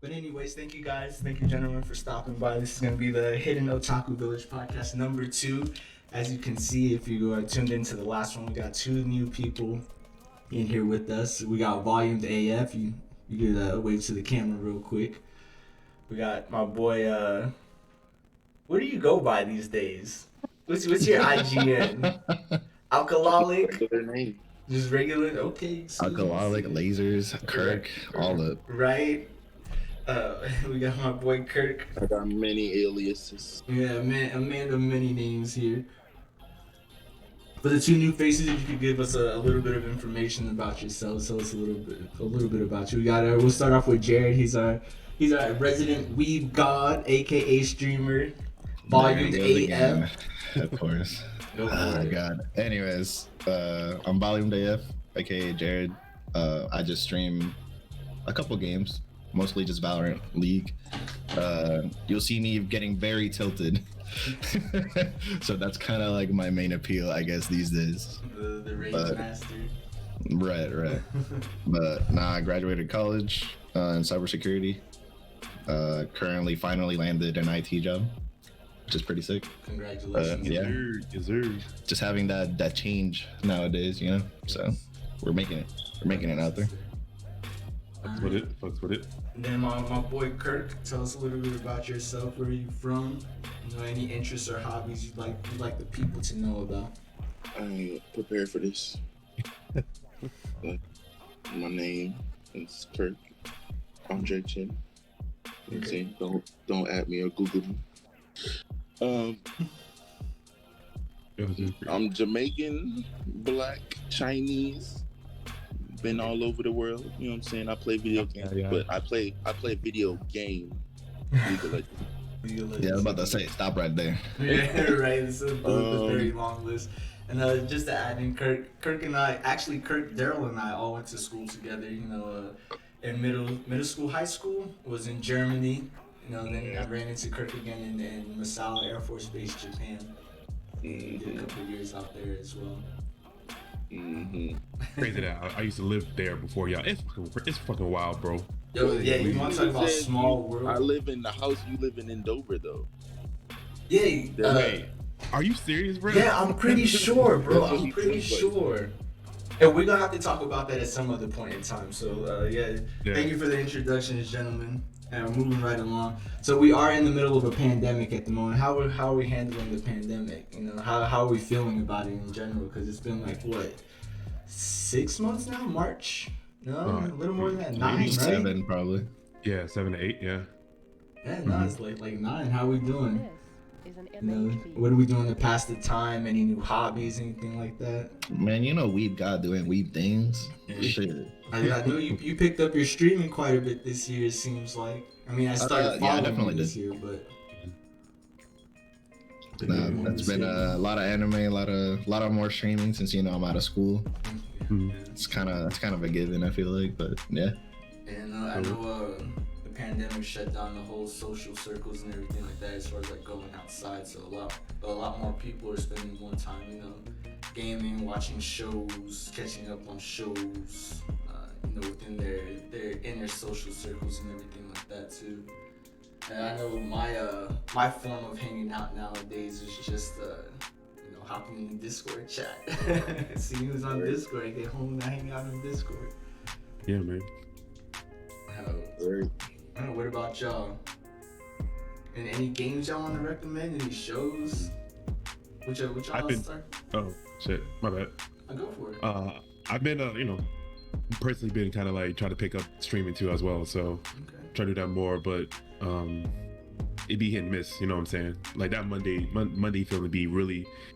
But anyways, thank you guys. Thank you, gentlemen, for stopping by. This is going to be the Hidden Otaku Village podcast number 2. As you can see, if you are tuned into the last one, we got 2 new people in here with us. We got Volumed AF. You could wave to the camera real quick. We got my boy. What do you go by these days? What's your IGN? Alcoholic? Regular name. Just regular? Okay. Alcoholic, lasers, Kirk, all the right. We got my boy Kirk. I got many aliases. Yeah, a man of many names here. For the 2 new faces, if you could give us a little bit of information about yourselves, tell us a little bit about you. We'll start off with Jared. He's our resident weeb god, aka streamer, Volume AF. Of course. Oh God. Anyways, I'm Volume AF, aka Jared. I just stream a couple games, mostly just Valorant, League. You'll see me getting very tilted. So that's kind of like my main appeal, I guess, these days. The rage master. Right. But I graduated college in cybersecurity. Currently finally landed an IT job, which is pretty sick. Congratulations. Yes, sir. Just having that change nowadays, you know. So we're making it out there. Fucks with it. And then my boy Kirk, tell us a little bit about yourself. Where are you from? You know, any interests or hobbies you'd like the people to know about? I ain't prepared for this. But my name is Kirk Andre Chin. You know what I'm saying? Don't add me or Google me. I'm Jamaican, Black, Chinese. Been all over the world. You know what I'm saying? I play video games, but I play video game League of Legends. Yeah, I was about to say, stop right there. Yeah, right. It's a very long list. And just to add in, Kirk and I, actually, Daryl and I all went to school together. You know, in middle school, high school was in Germany. You know, and then I ran into Kirk again in Masala Air Force Base, Japan. We did a couple of years out there as well. Mm-hmm. Crazy that I used to live there before y'all. It's fucking wild, bro. Yo, yeah, you want to talk about small world? I live in the house you living in Dover, though. Yeah. Wait, are you serious, bro? Yeah, I'm pretty sure, bro. I'm pretty sure. And we're gonna have to talk about that at some other point in time. So yeah. Thank you for the introductions, gentlemen. And we're moving right along. So we are in the middle of a pandemic at the moment. How are we handling the pandemic? You know, how are we feeling about it in general? Because it's been like what, 6 months now? March? No, a little more than that. 9, right? 7 probably. Yeah, 7 to 8. Yeah. Yeah, no, it's like 9. How are we doing? You know, what are we doing to pass the time? Any new hobbies? Anything like that? Man, you know weeb God doing weeb things. Shit. I know you picked up your streaming quite a bit this year. It seems like. I mean, I started following you this year, but. It's been a lot of anime, a lot of more streaming since I'm out of school. It's kind of a given, I feel like, but yeah. And I know the pandemic shut down the whole social circles and everything like that, as far as like going outside. So a lot more people are spending more time, gaming, watching shows, catching up on shows, within their inner social circles and everything like that too. And I know my form of hanging out nowadays is just hopping in the Discord chat, see who's on Discord. I get home and I hang out on Discord. Yeah, man. I don't know, what about y'all? And any games y'all want to recommend? Any shows? Which y'all start? Oh shit, my bad. I'll go for it. I've been personally been kind of like trying to pick up streaming too as well. So try to do that more, but it be hit and miss. You know what I'm saying? Like that Monday feeling be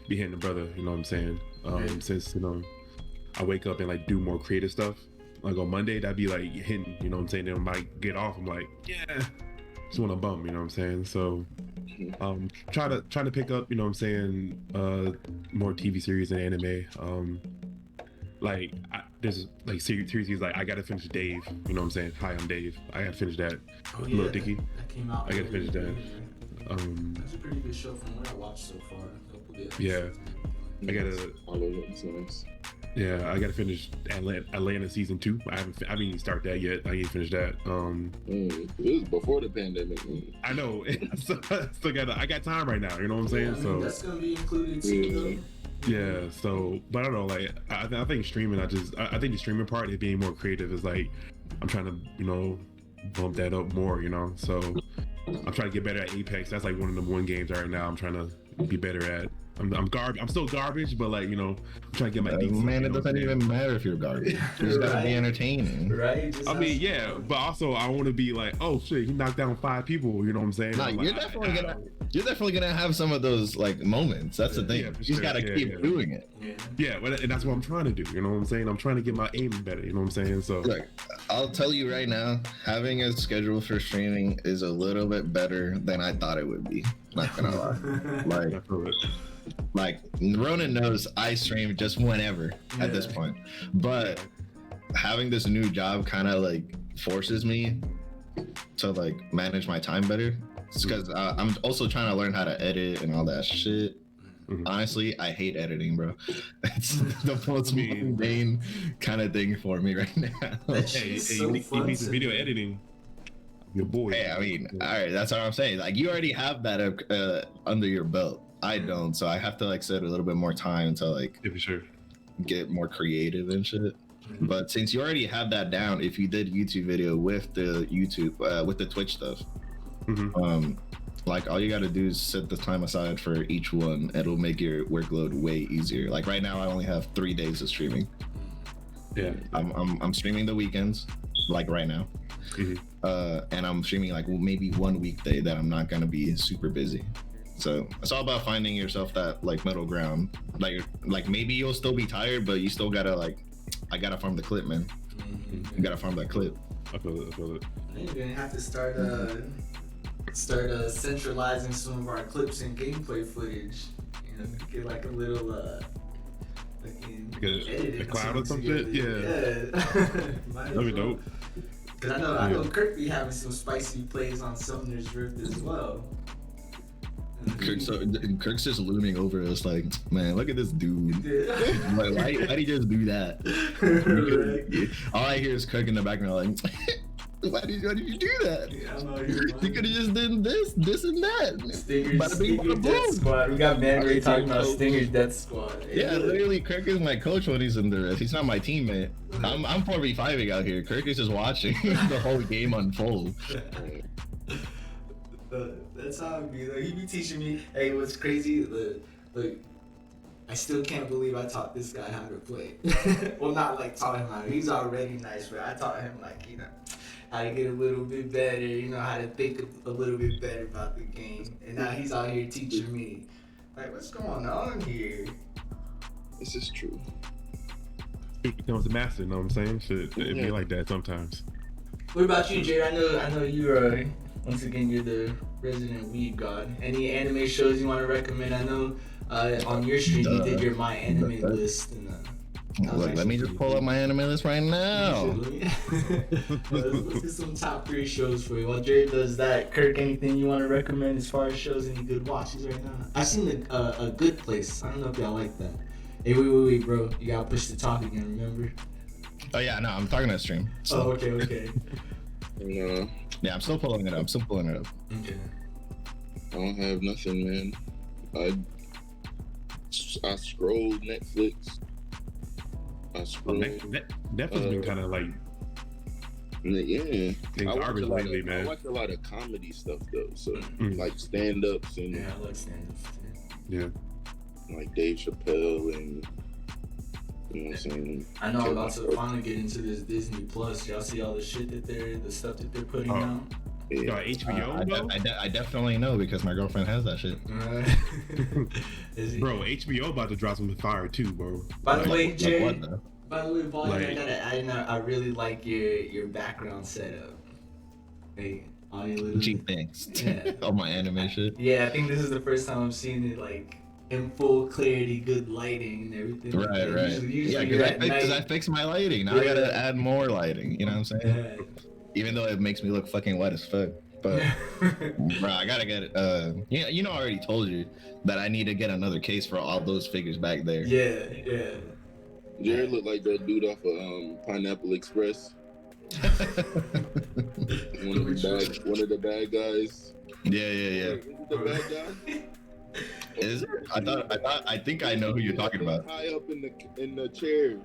hitting the brother. You know what I'm saying? Since I wake up and like do more creative stuff. Like on Monday, that'd be like hitting, you know what I'm saying? Then when I get off, I'm like, yeah, just want to bump, you know what I'm saying? So, try to pick up, you know what I'm saying, more TV series and anime. There's like series like I gotta finish Dave, you know what I'm saying? Hi, I'm Dave. I gotta finish that. Little Dicky. That came out. I gotta finish that. That's a pretty good show from what I watched so far. A couple days. Yeah. I gotta. All of it. Nice. Yeah, I gotta finish Atlanta season 2. I haven't even started that yet. I ain't finished that. It was before the pandemic. I know. I got time right now. You know what I'm saying? Yeah, I mean, so that's gonna be included too. yeah. So, but I don't know. Like, I think streaming. I think the streaming part, it being more creative, is like I'm trying to bump that up more. So I'm trying to get better at Apex. That's like one of the one games right now I'm trying to be better at. I'm still garbage, but like I'm trying to get my decent. Man, it doesn't even matter if you're garbage. You just gotta be entertaining, right? I mean, yeah, but also I want to be like, oh shit, he knocked down 5 people. You know what I'm saying? Nah, you're definitely gonna have some of those like moments. That's the thing. Yeah, You just gotta keep doing it. Yeah, and that's what I'm trying to do. You know what I'm saying? I'm trying to get my aim better. You know what I'm saying? So look, I'll tell you right now, having a schedule for streaming is a little bit better than I thought it would be. Not gonna lie. Like Ronan knows I stream just whenever at this point, but having this new job kind of like forces me to like manage my time better. It's because I'm also trying to learn how to edit and all that shit. Honestly, I hate editing, bro. It's the most mundane kind of thing for me right now. Hey, you need some video editing. Your boy. Hey, I mean, all right, that's what I'm saying. Like, you already have that under your belt. I don't, so I have to like set a little bit more time to like for sure get more creative and shit. But since you already have that down, if you did YouTube video with the with the Twitch stuff, like all you got to do is set the time aside for each one. It'll make your workload way easier. Like right now, I only have 3 days of streaming. Yeah, I'm streaming the weekends, like right now, and I'm streaming like maybe one weekday that I'm not gonna be super busy. So it's all about finding yourself that like middle ground. Like maybe you'll still be tired, but you still gotta I gotta farm the clip, man. You gotta farm that clip. I feel it. You're gonna have to start centralizing some of our clips and gameplay footage. Get like a little a cloud or some shit. Yeah. That'd be dope. Cause I know Kirk be having some spicy plays on Summoner's Rift as well. Kirk's just looming over us like, man, look at this dude. Like, why'd he just do that? All I hear is Kirk in the background like, why did you do that? Yeah, I know you could have just done this and that. Stinger Death Squad. We got Man Ray talking about Stinger Death Squad. Yeah, literally, Kirk is my coach when he's in the rest. He's not my teammate. I'm 4v5ing out here. Kirk is just watching the whole game unfold. That's how it be. Like, he be teaching me. Hey, what's crazy? Like, I still can't believe I taught this guy how to play. Well, not like taught him how. He's already nice, but I taught him how to get a little bit better. How to think a little bit better about the game. And now he's out here teaching me. Like, what's going on here? This is true. It becomes a master. You know what I'm saying? Shit, it be like that sometimes. What about you, Jay? I know you're. Once again, you're the resident weeb god. Any anime shows you want to recommend? I know on your stream you did your My Anime list. Look, let me just pull up my anime list right now. Let's get some top 3 shows for you. While Jared does that, Kirk, anything you want to recommend as far as shows? Any good watches right now? I've seen a Good Place. I don't know if y'all like that. Hey, wait, bro. You gotta push the talk again, remember? Oh, yeah, no, I'm talking to stream. So. Oh, okay. No. Yeah, I'm still pulling it up. Okay. I don't have nothing, man. I scrolled Netflix. Netflix been kind of like garbage lately, man. I watch a lot of comedy stuff though, so like stand-ups and I like stand-ups too. Yeah, like Dave Chappelle and you know what I'm saying. I know I'm about to finally get into this Disney Plus. Y'all see all the shit the stuff that they're putting out. Yeah. HBO, I definitely know because my girlfriend has that shit. Bro, HBO about to drop some fire too, bro. By the way, Jay. Paul, I really like your background setup. Hey, all your little. Gee, thanks. All my anime shit. Yeah, I think this is the first time I've seen it like in full clarity, good lighting and everything. Right. Usually because I fixed my lighting. Now I gotta add more lighting. You know what I'm saying? Yeah. Even though it makes me look fucking white as fuck. But bro, I gotta get it. I already told you that I need to get another case for all those figures back there. Yeah. Jared looked like that dude off of Pineapple Express. One of the bad guys. Yeah. Wait, is it the bad guy? Is it? I think I know who you're talking about. High up in the chair.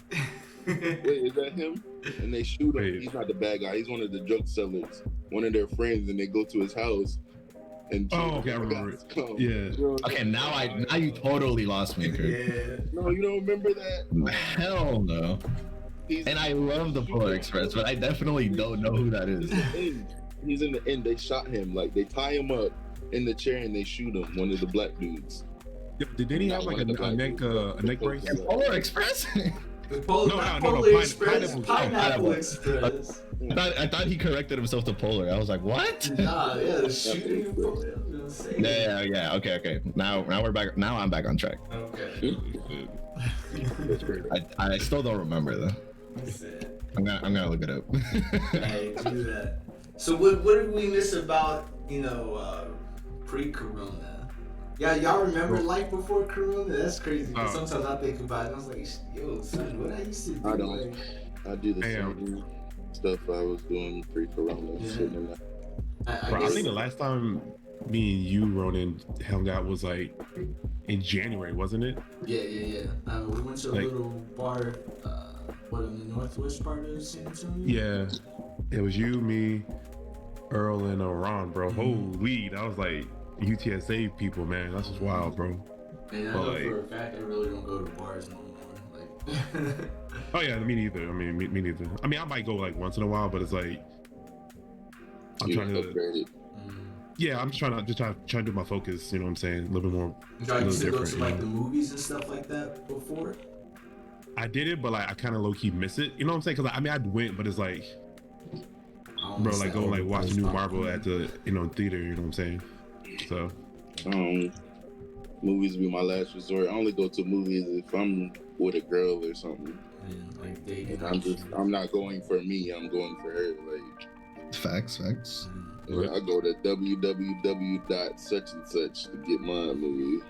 Wait, is that him? And they shoot him. Wait. He's not the bad guy. He's one of the drug sellers. One of their friends, and they go to his house. And Oh, okay, I remember it. Yeah. Okay, now you totally lost me, Kirk. Yeah. No, you don't remember that? Hell no. And I love the Polar Express, but I definitely don't know who that is. He's in the end. They shot him. Like, they tie him up in the chair and they shoot him. One of the black dudes. Did he have like a neck brace? Polar Express? Polar Express. Pineapple Express. I thought he corrected himself to Polar. I was like, what? Nah, yeah, shooting. Yeah. Okay. Now we're back. Now I'm back on track. Okay. That's great. I still don't remember though. I'm gonna look it up. Hey, do that. So what did we miss about pre-Corona? Yeah, y'all remember life before Corona? That's crazy. Sometimes I think about it and I was like, yo, son, what I used to do. I don't. I do the same stuff I was doing pre-Corona. Yeah. I think the last time me and you, Ronan, hung out was like in January, wasn't it? Yeah. We went to a little bar, in the northwest part of San Antonio? Yeah. It was you, me, Earl, and Ron, bro. Mm-hmm. Holy, that was like UTSA people, man. That's just wild, bro. And I know for a fact I really don't go to bars no more. Oh yeah, me neither. I mean, me neither. I mean, I might go like once in a while, but it's like I'm trying to. Yeah, I'm just trying to do my focus. You know what I'm saying? A little bit more. You used to go to like the movies and stuff like that before. I did it, but like I kind of low key miss it. You know what I'm saying? Because I mean, I went, but it's like, bro, like go like watch a new Marvel at the theater. You know what I'm saying? So. Movies be my last resort. I only go to movies if I'm with a girl or something. Yeah, like dating. I'm not going for me. I'm going for her. Like facts. Yeah, I go to www.such and such to get my movie.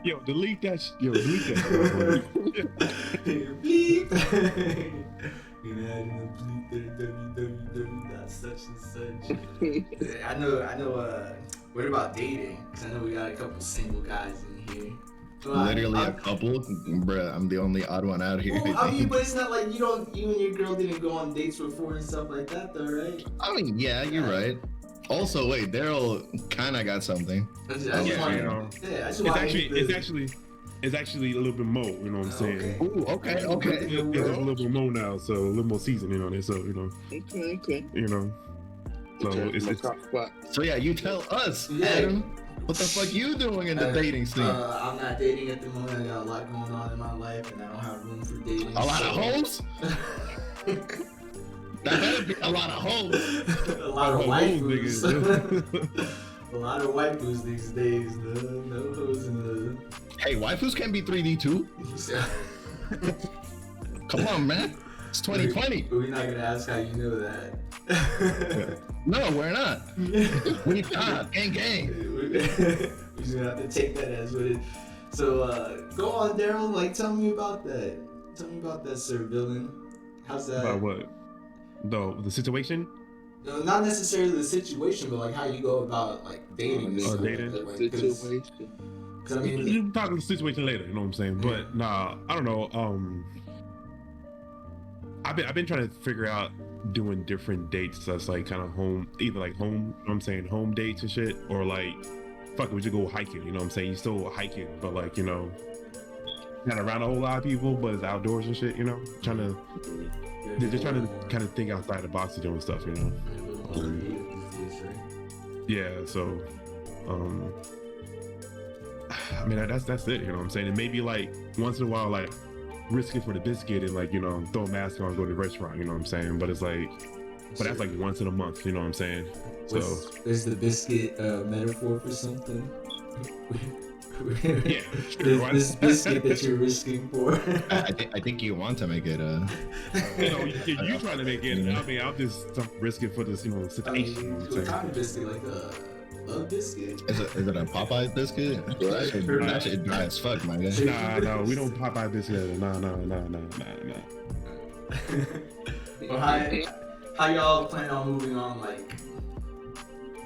Yo, delete that. Bleep. You know, bleep www.such and such. I know. What about dating? Because I know we got a couple single guys in here. Literally a couple, bruh. I'm the only odd one out here. Well, I mean, but it's not like you and your girl didn't go on dates before and stuff like that, though, right? I mean, yeah, you're right. Also, wait, Daryl kind of got something. It's actually a little bit more. You know what I'm saying? Okay. It's a little bit more now, so a little more seasoning on it. So Okay. You know. So it's so yeah, you tell us, Adam. What the fuck you doing in the dating scene? I'm not dating at the moment. I got a lot going on in my life, and I don't have room for dating. A lot of hoes? That better be a lot of hoes. A lot of waifus. A lot of waifus these days. No hoes in the. Hey, waifus can be 3D too. Come on, man. It's 2020. We're not gonna ask how you know that. No, we're not. We gang. We're just gonna have to take that as what it. So go on, Daryl. Like, tell me about that. Tell me about that, sir, villain. How's that? About what? The situation? No, not necessarily the situation, but like how you go about like dating. Dating. Situation. Because I mean, you talk about the situation later. You know what I'm saying? But nah, I don't know. I've been trying to figure out doing different dates that's like kind of home, either like home, you know what I'm saying, home dates and shit, or like fuck it, we just go hiking, you know what I'm saying? You still hiking, but like, you know, not around a whole lot of people, but it's outdoors and shit, you know? They're trying to kind of think outside the box of doing stuff, you know? Yeah, so I mean that's it, you know what I'm saying? And maybe like once in a while, like risk it for the biscuit and like, you know, throw a mask on and go to the restaurant, you know what I'm saying? But it's like, but that's like once in a month, you know what I'm saying? So is the biscuit metaphor for something? Yeah, sure. This biscuit that you're risking for. I think you want to make it you know, you trying to make it. I mean, I'll just risk it for this, you know, situation. What kind of biscuit? love biscuit. Is it a Popeye biscuit? Right. That shit dry as fuck, my guy. Nah, no, we don't Popeye biscuit. No. Well, how y'all plan on moving on, like,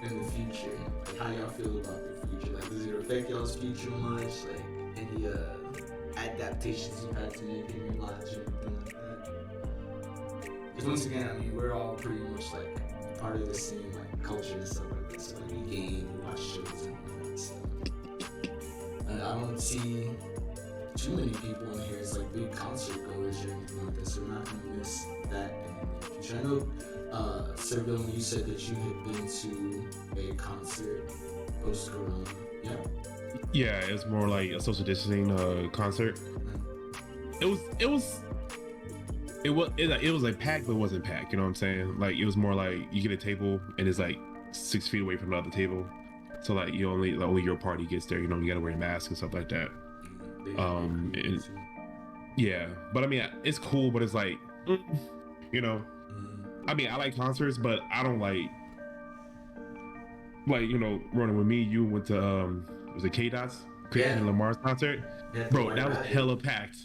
in the future? Like, how y'all feel about the future? Like, does it affect y'all's future much? Like, any adaptations you had to make in your lives or anything like that? Because once again, I mean, we're all pretty much, like, part of the same, like, culture and stuff like that. So, like, we game, we watch shows and all that stuff. And I don't see too many people in here. It's like big concert goers or anything like that, so we're not gonna miss that in the future. I know, Sergio, when you said that you had been to a concert post-corona, yeah? Yeah, it's more like a social distancing concert. It was like packed, but it wasn't packed. You know what I'm saying? Like it was more like you get a table and it's like 6 feet away from the other table, so like you only your party gets there. You know, you gotta wear a mask and stuff like that. And, yeah, but I mean it's cool, but it's like you know, I mean I like concerts, but I don't like you know, running with me. You went to was it K-Dot's Christian Lamar's concert? Yeah, Bro, that was hella packed,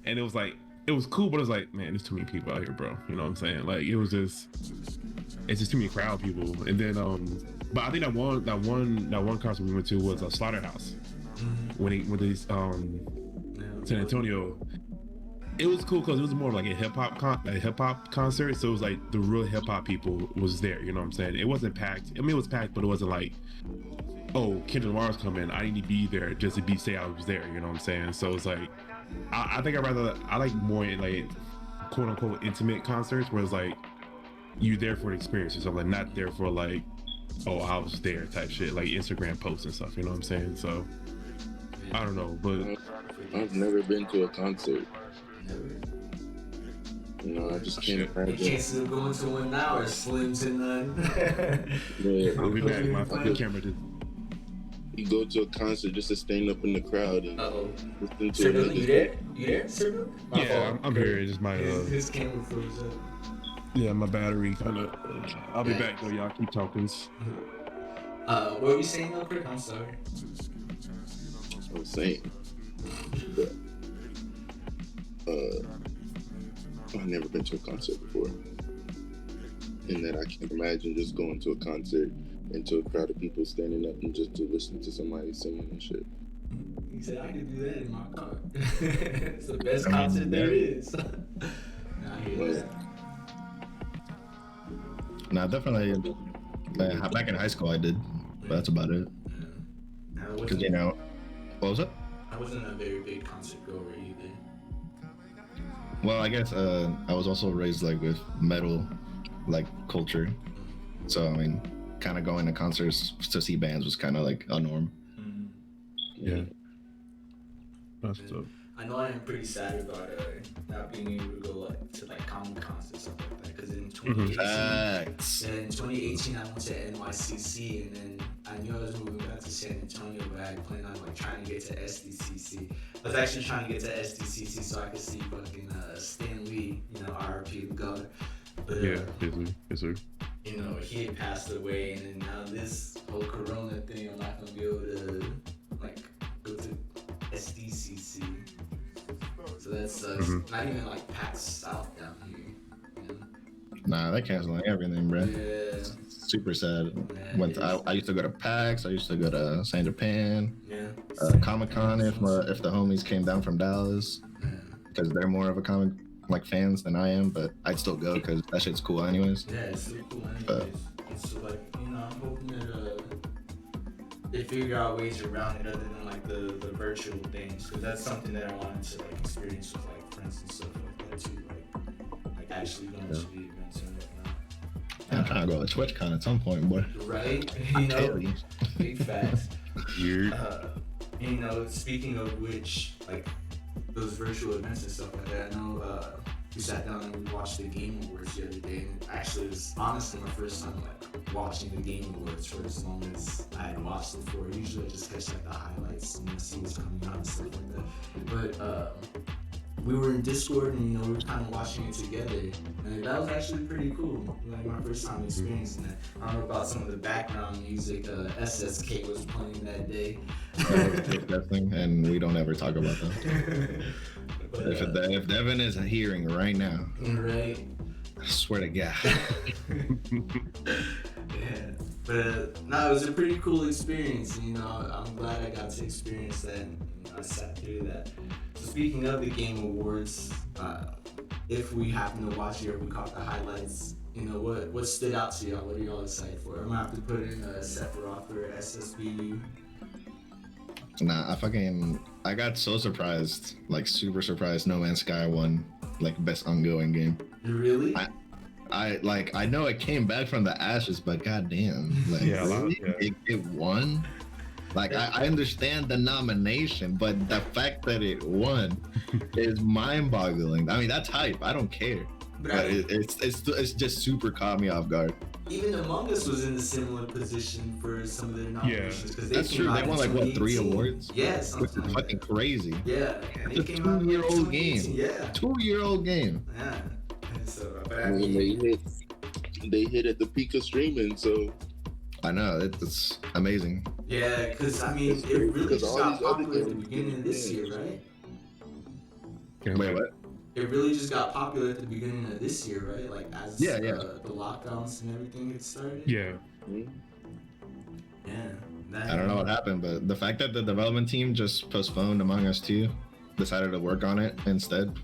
and it was like it was cool, but it was like, man, there's too many people out here, bro. You know what I'm saying? Like it's just too many crowd people. And then but I think that one concert we went to was a Slaughterhouse when he went to San Antonio. It was cool because it was more like a hip hop concert, so it was like the real hip hop people was there. You know what I'm saying? It wasn't packed. I mean, it was packed, but it wasn't like, oh, Kendrick Lamar's coming, I need to be there just to say I was there. You know what I'm saying? So it's like, I think I like more like quote unquote intimate concerts where it's like you're there for an experience or something, not there for like, oh, I was there type shit, like Instagram posts and stuff. You know what I'm saying? So I don't know, but I've never been to a concert. No, I just can't imagine. The chances of going to one now are slim to none. Yeah, I'll be back. My camera did. you go to a concert just to stand up in the crowd and listen to Sergio, another. you there? You there, Sergio? Yeah, I'm here. It just my his camera froze up. yeah, my battery kind of. I'll be back though. Y'all keep talking. What were you saying, though, Kirk? I'm sorry. I was saying. But, I've never been to a concert before. And that I can't imagine just going to a concert and to a crowd of people standing up and just to listen to somebody singing and shit. He said I could do that in my car. It's the best concert there is. Nah, definitely. Back in high school, I did, but that's about it. Because you know, what was it? I wasn't a very big concert goer either. Well, I guess I was also raised like with metal, like culture. So I mean, kind of going to concerts to see bands was kind of like a norm. Yeah. That's dope. I know I am pretty sad about not being able to go to comic cons and stuff like that. Because in 2018, I went to NYCC, and then I knew I was moving back to San Antonio, but I had planned on trying to get to SDCC. I was actually trying to get to SDCC so I could see fucking Stan Lee, you know, RIP the God. But, yeah, yes sir. You know, he had passed away, and then now this whole Corona thing, I'm not gonna be able to go to SDCC. So that's not even PAX South down here. You know? Nah, they canceling everything, bro. Yeah. Super sad. Yeah, I used to go to PAX. I used to go to San Japan. Yeah. Comic-Con if the homies came down from Dallas, because they're more of a comic fans than I am, but I'd still go because that shit's cool anyways. Yeah, it's so cool anyways. So you know, I'm hoping that they figure out ways around it other than the virtual things, because that's something that I wanted to experience with friends and stuff like that too, like actually going to the events and whatnot. I'm trying to go to TwitchCon at some point, boy. Right? You know, big facts. You know, speaking of which, those virtual events and stuff like that, I know we sat down and we watched the Game Awards the other day, and actually it was honestly my first time watching the Game Awards for as long as I had watched it before. Usually I just catch the highlights and see what's coming out and stuff like that. But we were in Discord and we were kind of watching it together. And that was actually pretty cool. Like my first time experiencing that. I don't know about some of the background music SSK was playing that day. That was disgusting, and we don't ever talk about that. But, if Devin is hearing right now, right? I swear to God. Yeah, but no, it was a pretty cool experience. I'm glad I got to experience that. And, I sat through that. So speaking of the Game Awards, if we happen to watch it or we caught the highlights, what stood out to y'all? What are y'all excited for? I'm gonna have to put in a Sephiroth or SSBU. Nah, I got so surprised, like super surprised. No Man's Sky won like best ongoing game. Really? I know it came back from the ashes, but goddamn, like Yeah, really? yeah. It won. Like I understand the nomination, but the fact that it won is mind-boggling. I mean, that's hype. I don't care, but it's just super caught me off guard. Even Among Us was in a similar position for some of their nominations. Yeah, that's true. They won like what 3 awards? Yes, which is fucking crazy. Yeah, and it's a 2-year-old game. Yeah, 2-year-old game. Yeah. And so, they hit at the peak of streaming, so. I know, it's amazing. Yeah, because I mean, it really just got popular at the beginning of this year, right? Wait, what? It really just got popular at the beginning of this year, right? Like as the lockdowns and everything had started. Yeah. Yeah. I don't know what happened, but the fact that the development team just postponed Among Us 2, decided to work on it instead,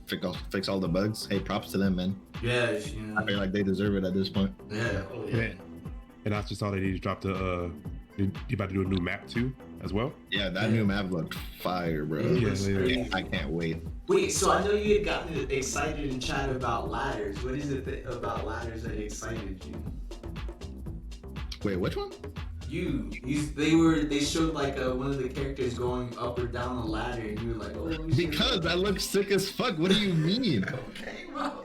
fix all the bugs. Hey, props to them, man. Yeah, I feel like they deserve it at this point. Yeah. Oh, yeah. And I just saw that they dropped you about to do a new map too, as well. Yeah, that new map looked fire, bro. Yeah. I can't wait. Wait, so I know you had gotten excited and chatted about ladders. What is it about ladders that excited you? Wait, which one? They showed like one of the characters going up or down a ladder, and you were like, oh. Because that looks sick as fuck. What do you mean? Okay, bro.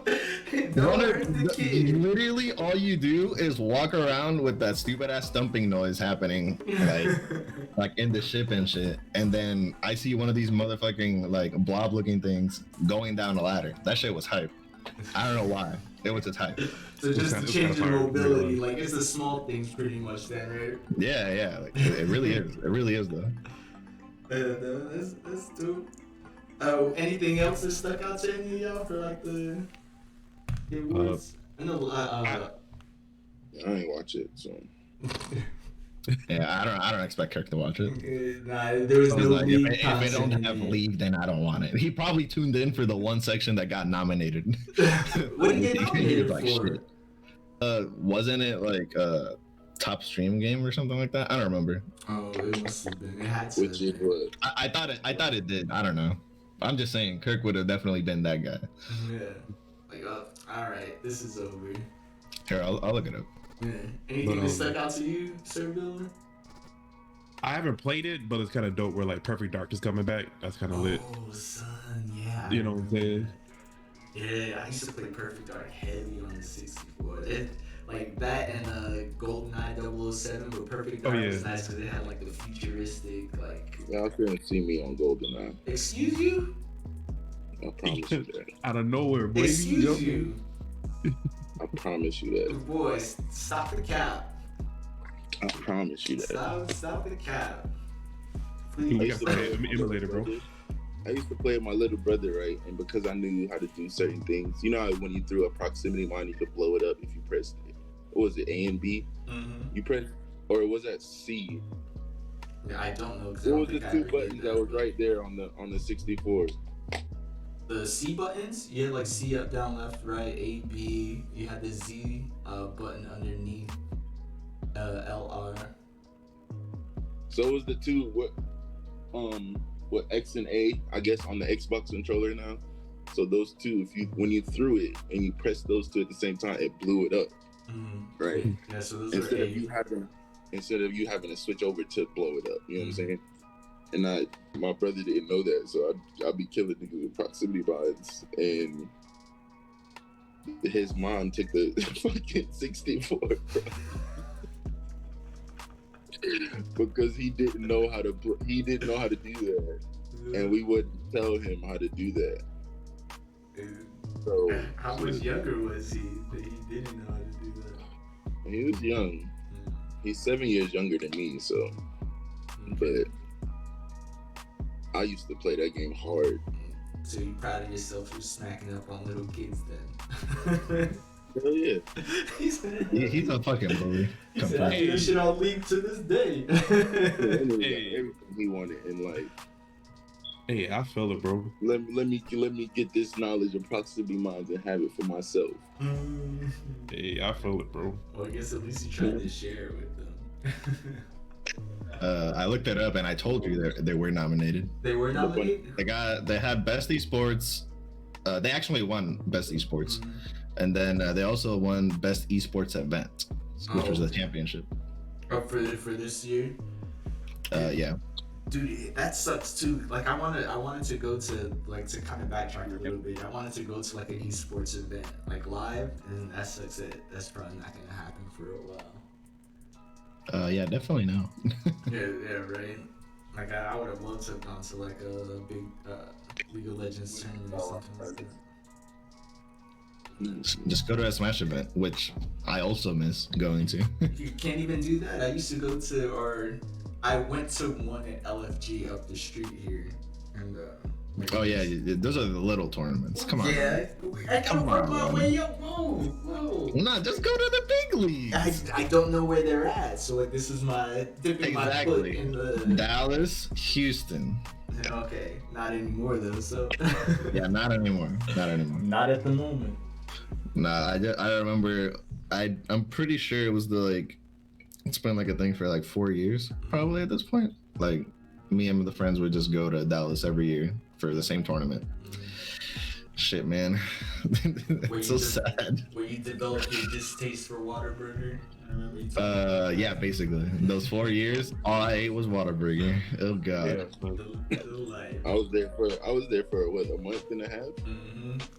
Literally, all you do is walk around with that stupid ass thumping noise happening, like in the ship and shit. And then I see one of these motherfucking like blob looking things going down a ladder. That shit was hype. I don't know why. It was just hype. So just to change the mobility, like it's the small things pretty much then, right? Yeah. Like, it really is. It really is though. That's dope. Oh, anything else that stuck out to any of y'all for like the awards? I ain't watch it, so. Yeah, I don't expect Kirk to watch it. Nah, there was no like, league. If it don't have league, then I don't want it. He probably tuned in for the one section that got nominated. What did he get nominated for? Shit. Wasn't it like top stream game or something like that? I don't remember. Oh, it must have been. It had to. Which it was. I thought it did. I don't know. I'm just saying, Kirk would have definitely been that guy. Yeah. Like, all right, this is over. Here, I'll look it up. Yeah. Anything that stuck out to you, Sir Bill? I haven't played it, but it's kind of dope where like Perfect Dark is coming back. That's kind of lit. Oh, son, yeah. You know what I'm saying? Yeah, I used to play Perfect Dark heavy on the 64. Like that and GoldenEye 007, but Perfect Dark was nice because it had like the futuristic, like. Y'all couldn't see me on GoldenEye. Excuse you? I promise you that. Out of nowhere, baby. Excuse you? I promise you that. Boys, stop the cap. I promise you that. Stop the cap. Please. We got to play emulator, bro. I used to play with my little brother, right? And because I knew how to do certain things, you know how when you threw a proximity mine, you could blow it up if you pressed it. What was it, A and B? Mm-hmm. You pressed, or was that C? Yeah, I don't know. What was the two buttons that was right there on the 64? The C buttons, you had like C up, down, left, right, A, B. You had the Z button underneath, LR. So it was the two what X and A, I guess, on the Xbox controller now. So those two, when you threw it and you pressed those two at the same time, it blew it up, right? Yeah. So those instead are of you having to switch over to blow it up, you know what I'm saying? And my brother didn't know that, so I'd be killing niggas with proximity bonds. And his mom took the fucking 64, bro. Because he didn't know how to do that, and we wouldn't tell him how to do that. So How much younger was he that he didn't know how to do that? he was young. He's 7 years younger than me, so. But I used to play that game hard. So you proud of yourself for snacking up on little kids then? Hell yeah. He's a fucking bully. He said, I do this shit on League to this day. Everything he wanted in life. Hey, I feel it, bro. Let me get this knowledge and proximity minds and have it for myself. Hey, I feel it, bro. Well, I guess at least you tried to share it with them. I looked it up and I told you they were nominated. They were nominated? They had Best Esports. They actually won Best Esports. And then they also won Best Esports Event, which was the championship. Oh, for this year? Yeah. Dude, that sucks too. Like I wanted to go to to kind of backtrack a little bit. I wanted to go to like an esports event, like live, and that sucks that that's probably not gonna happen for a while. Yeah, definitely no. yeah, right. Like I would have loved to have gone to like a big League of Legends tournament or something like that. Just go to a Smash event, which I also miss going to. You can't even do that. I used to go to, I went to one at LFG up the street here, and oh yeah, those are the little tournaments. Come on. Yeah, I gotta work my way up. Whoa. Nah, just go to the big leagues. I don't know where they're at, so like this is my dipping my foot in the Dallas, Houston. Okay, not anymore though. So yeah, not anymore. Not at the moment. Nah, I remember. I'm pretty sure it was it's been like a thing for like 4 years probably at this point. Like me and the friends would just go to Dallas every year for the same tournament. Shit, man. It's so sad. Where you developed your distaste for Whataburger? Yeah, basically. Those 4 years, all I ate was Whataburger. Oh god. I was there for what, a month and a half?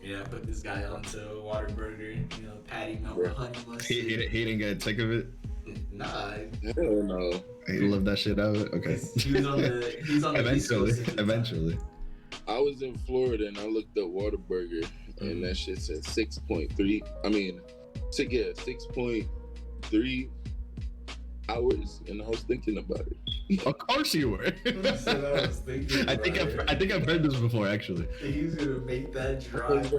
Yeah, I put this guy onto Whataburger, patty melt with honey mustard. He didn't get a tick of it? Nah. Hell no. He loved that shit out. Okay. He was on the Eventually. I was in Florida and I looked up Whataburger and that shit said 6.3. I mean, 6.3 hours, and I was thinking about it. Of course you were. I think I've heard this before actually. He's gonna make that drive.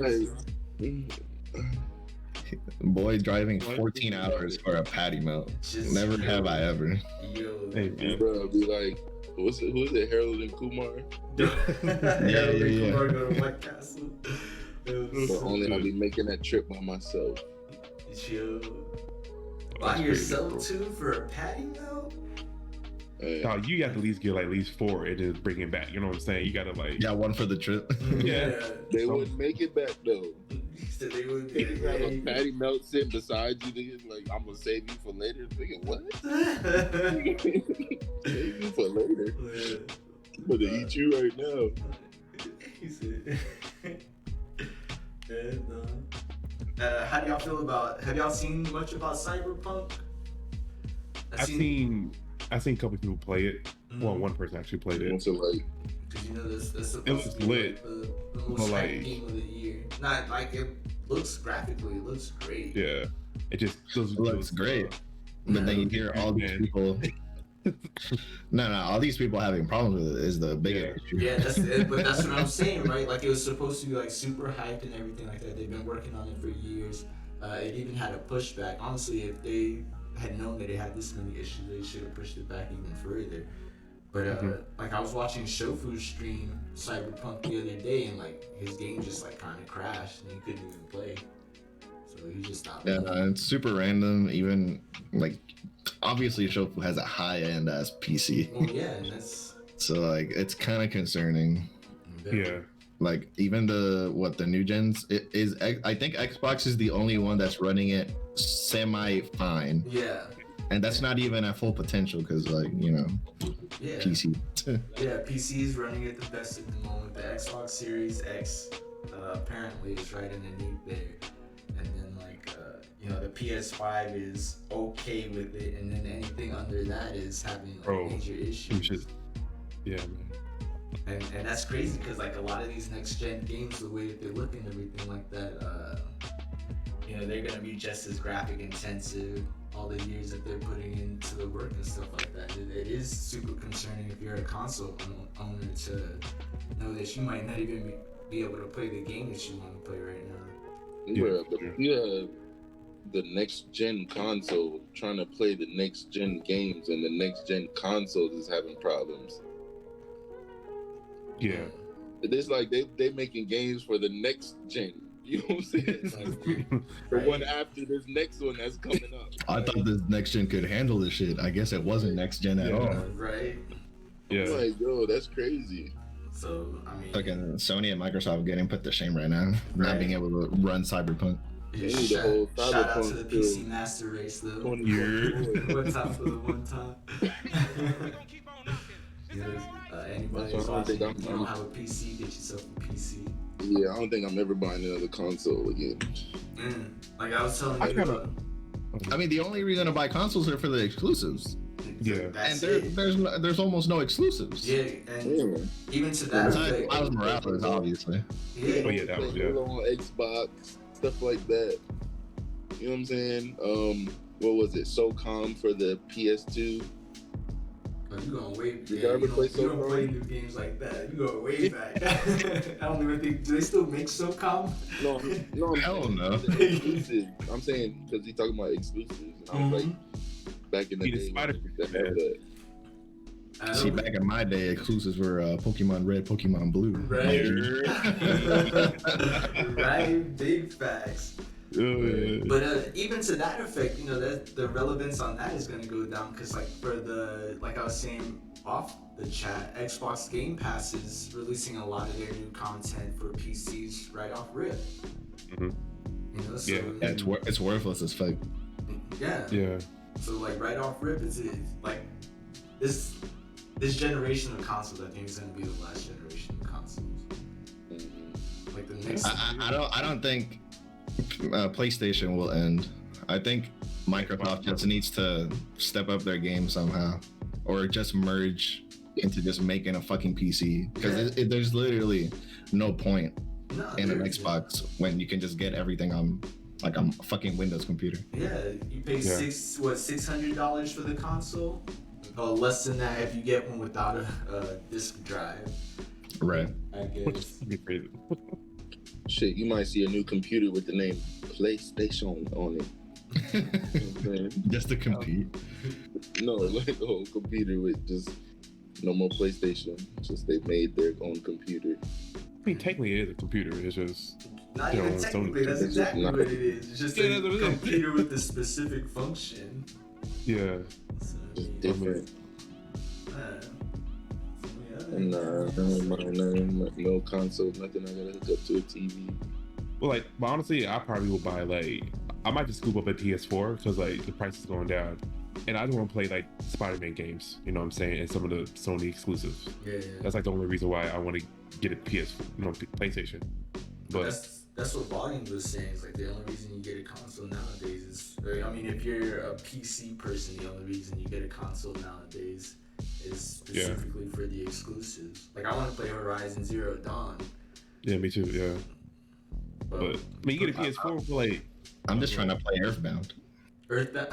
Boy driving 14 hours for a patty melt. Never have I ever. Yo, hey man. Bro, be like, who is it? Harold and Kumar? Yeah. Kumar go to White Castle. But only I'll be making that trip by myself. Chill. By yourself too for a patty melt? No, you got to at least get like at least 4 and just bring it back. You know what I'm saying? You got to like. Yeah, one for the trip. Yeah. They wouldn't make it back though. He said they would They just have a patty melt sitting beside you, nigga. Like, I'm gonna save you for later. Nigga, what? Save you for later. I'm gonna eat you right now. He said. How do y'all feel about? Have y'all seen much about Cyberpunk? I've seen a couple people play it. Well, one person actually played it. So like, Cause that's supposed It was to be lit. the most hyped game of the year. Not like it looks graphically, it looks great. Yeah, it just looks great. But then you hear all these people. No, all these people having problems with it is the bigger issue. Yeah, that's it. But that's what I'm saying, right? Like it was supposed to be like super hyped and everything like that. They've been working on it for years. It even had a pushback. Honestly, if they had known that it had this many issues, they should have pushed it back even further. But like I was watching Shofu stream Cyberpunk the other day, and like his game just like kind of crashed, and he couldn't even play. So he just stopped. Yeah, it's super random. Even like, obviously, Shofu has a high-end ass PC. Well, yeah, and that's So like, it's kind of concerning. Yeah. Like even the new gens, it is. I think Xbox is the only one that's running it semi fine. Yeah. And that's not even at full potential because, like, Yeah. PC. Yeah, PC is running it the best at the moment. The Xbox Series X apparently is right underneath there. And then, like, the PS5 is okay with it. And then anything under that is having like, major issues. Yeah, man. And that's crazy because like a lot of these next gen games, the way that they look and everything like that, you know, they're gonna be just as graphic intensive. All the years that they're putting into the work and stuff like that. It is super concerning if you're a console owner to know that you might not even be able to play the game that you want to play right now. Yeah, the next gen console trying to play the next gen games, and the next gen consoles is having problems. Yeah. It's like they making games for the next gen. You know what I'm saying? Like, the one after this next one that's coming up. I thought this next gen could handle this shit. I guess it wasn't next gen at all. Right. Yeah. I'm like, yo, that's crazy. So I mean, Fucking Sony and Microsoft getting put to shame right now, not being able to run Cyberpunk. They need the whole shout out Cyberpunk to the PC Master Race though. 2024. One time for the one time. Anybody who's watching, you don't have a PC, get yourself a PC. Yeah, I don't think I'm ever buying another console again. Like I was telling you, I mean, the only reason to buy consoles are for the exclusives. Yeah, and there's almost no exclusives. Yeah, and even to that effect, Miles Morales, obviously. Yeah, oh yeah, that was on Xbox, stuff like that. You know what I'm saying? What was it? SOCOM for the PS2. You going way back. You don't play new games like that. You go way back. I don't even think. Do they still make SOCOM? No, hell no. Exclusive. I'm saying because he's talking about exclusives, and I was like, back in the day. See, back in my day, exclusives were Pokemon Red, Pokemon Blue. Right. Right. Big facts. But even to that effect, you know, that the relevance on that is going to go down because, like, for the, like I was saying off the chat, Xbox Game Pass is releasing a lot of their new content for PCs right off rip. Mm-hmm. You know, so, yeah, it's worthless as fuck. Yeah. Yeah. So like right off rip, it's like this generation of consoles, I think, is going to be the last generation of consoles. Like the next. I don't think PlayStation will end. I think Microsoft just needs to step up their game somehow, or just merge into just making a fucking PC, because there's literally no point in an Xbox when you can just get everything on like a fucking Windows computer. Yeah, you pay $600 for the console. Less than that if you get one without a disk drive. Right. I guess. Shit, you might see a new computer with the name PlayStation on it. Just to compete. No, like a whole computer with just no more PlayStation. Just they made their own computer. I mean, technically it is a computer. It's just not even technically. That's exactly what it is. It's just a computer with a specific function. Yeah. So, just different. No console, nothing. I gotta hook up to a TV. Well, like, but honestly, I probably will buy I might just scoop up a PS4 because like the price is going down, and I just want to play like Spider-Man games. You know what I'm saying? And some of the Sony exclusives. Yeah. That's like the only reason why I want to get a PlayStation. But that's what Volume was saying. It's like the only reason you get a console nowadays is, I mean, if you're a PC person, the only reason you get a console nowadays is specifically for the exclusives. Like, I want to play Horizon Zero Dawn. Yeah, me too. Yeah. But I mean, you get a PS4 for like. I'm just trying to play Earthbound. Earthbound.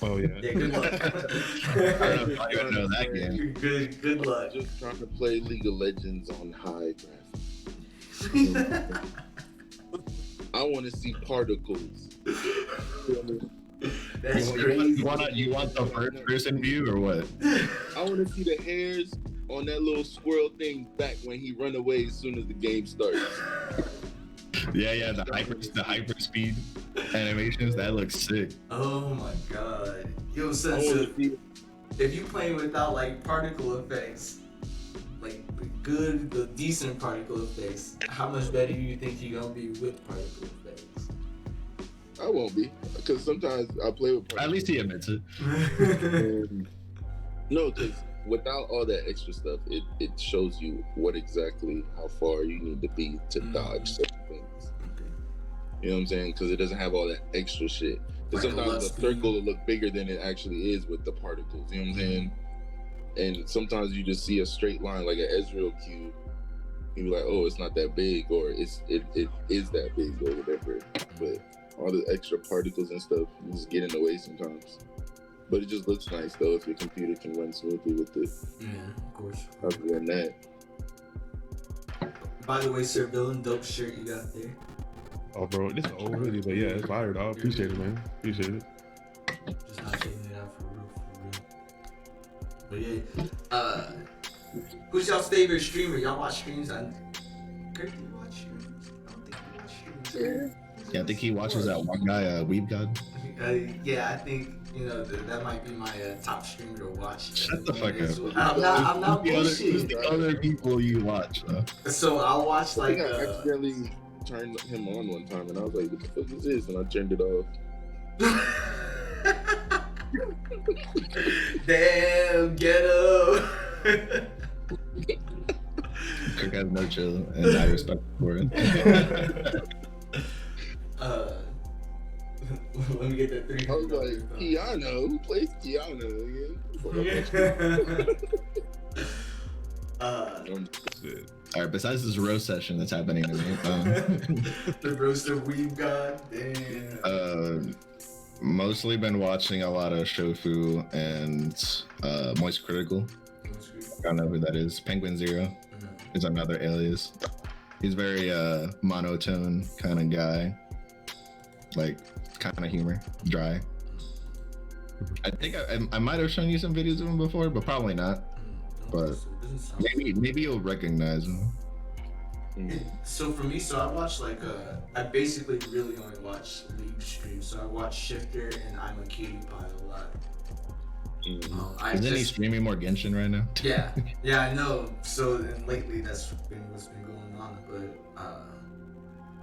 Oh yeah. Yeah. Good luck. I don't know that game. Good luck. Just trying to play League of Legends on high graphics. I want to see particles. That's crazy. You want the first person view or what? I want to see the hairs on that little squirrel thing back when he run away as soon as the game starts. Yeah, the hyper speed animations, that looks sick. Oh my god. Yo, so if you playing without like particle effects, like the decent particle effects, how much better do you think you're gonna be with particle effects? I won't be, because sometimes I play with particle. At least he admits it. No, because without all that extra stuff, it shows you how far you need to be to dodge certain things. You know what I'm saying? Because it doesn't have all that extra shit. Because sometimes the circle will look bigger than it actually is with the particles. You know what I'm saying? And sometimes you just see a straight line, like an Ezreal cube, you be like, oh, it's not that big, or it is that big, or whatever. But all the extra particles and stuff just get in the way sometimes. But it just looks nice though if your computer can run smoothly with it. Yeah, of course. Other than that. By the way, Sir Villain, dope shirt you got there. Oh, bro, this is an old hoodie, but yeah, it's fire, dog. Appreciate it, man. Appreciate it. Just not taking it out for real. But yeah, who's y'all's favorite streamer? Y'all watch streams? Kirk, do you watch streams? I don't think you watch streams. Yeah, I think he watches that one guy, Weeb God. Yeah, I think that might be my top streamer to watch. Shut the fuck up. I'm not bullshitting. The other people you watch, So I'll watch I like. think I accidentally turned him on one time, and I was like, "What the fuck is this?" And I turned it off. Damn, ghetto. Kirk has no chill, and I respect for it. Let me get that 300. I was like, Keanu? Who plays Keanu again? All right, besides this roast session that's happening to me, the roast of Weeb God. Damn. Mostly been watching a lot of Shofu and Moist Critical. I don't know who that is. Penguin Zero is another alias. He's very monotone kind of guy, like kind of humor, dry. I think I might have shown you some videos of him before, but probably not. But maybe you'll recognize him. So for me, I watch I basically really only watch League streams. So I watch Shifter and I'm a Cutie Pie a lot. Isn't he streaming more Genshin right now? Yeah, I know. So and lately that's been what's been going on. But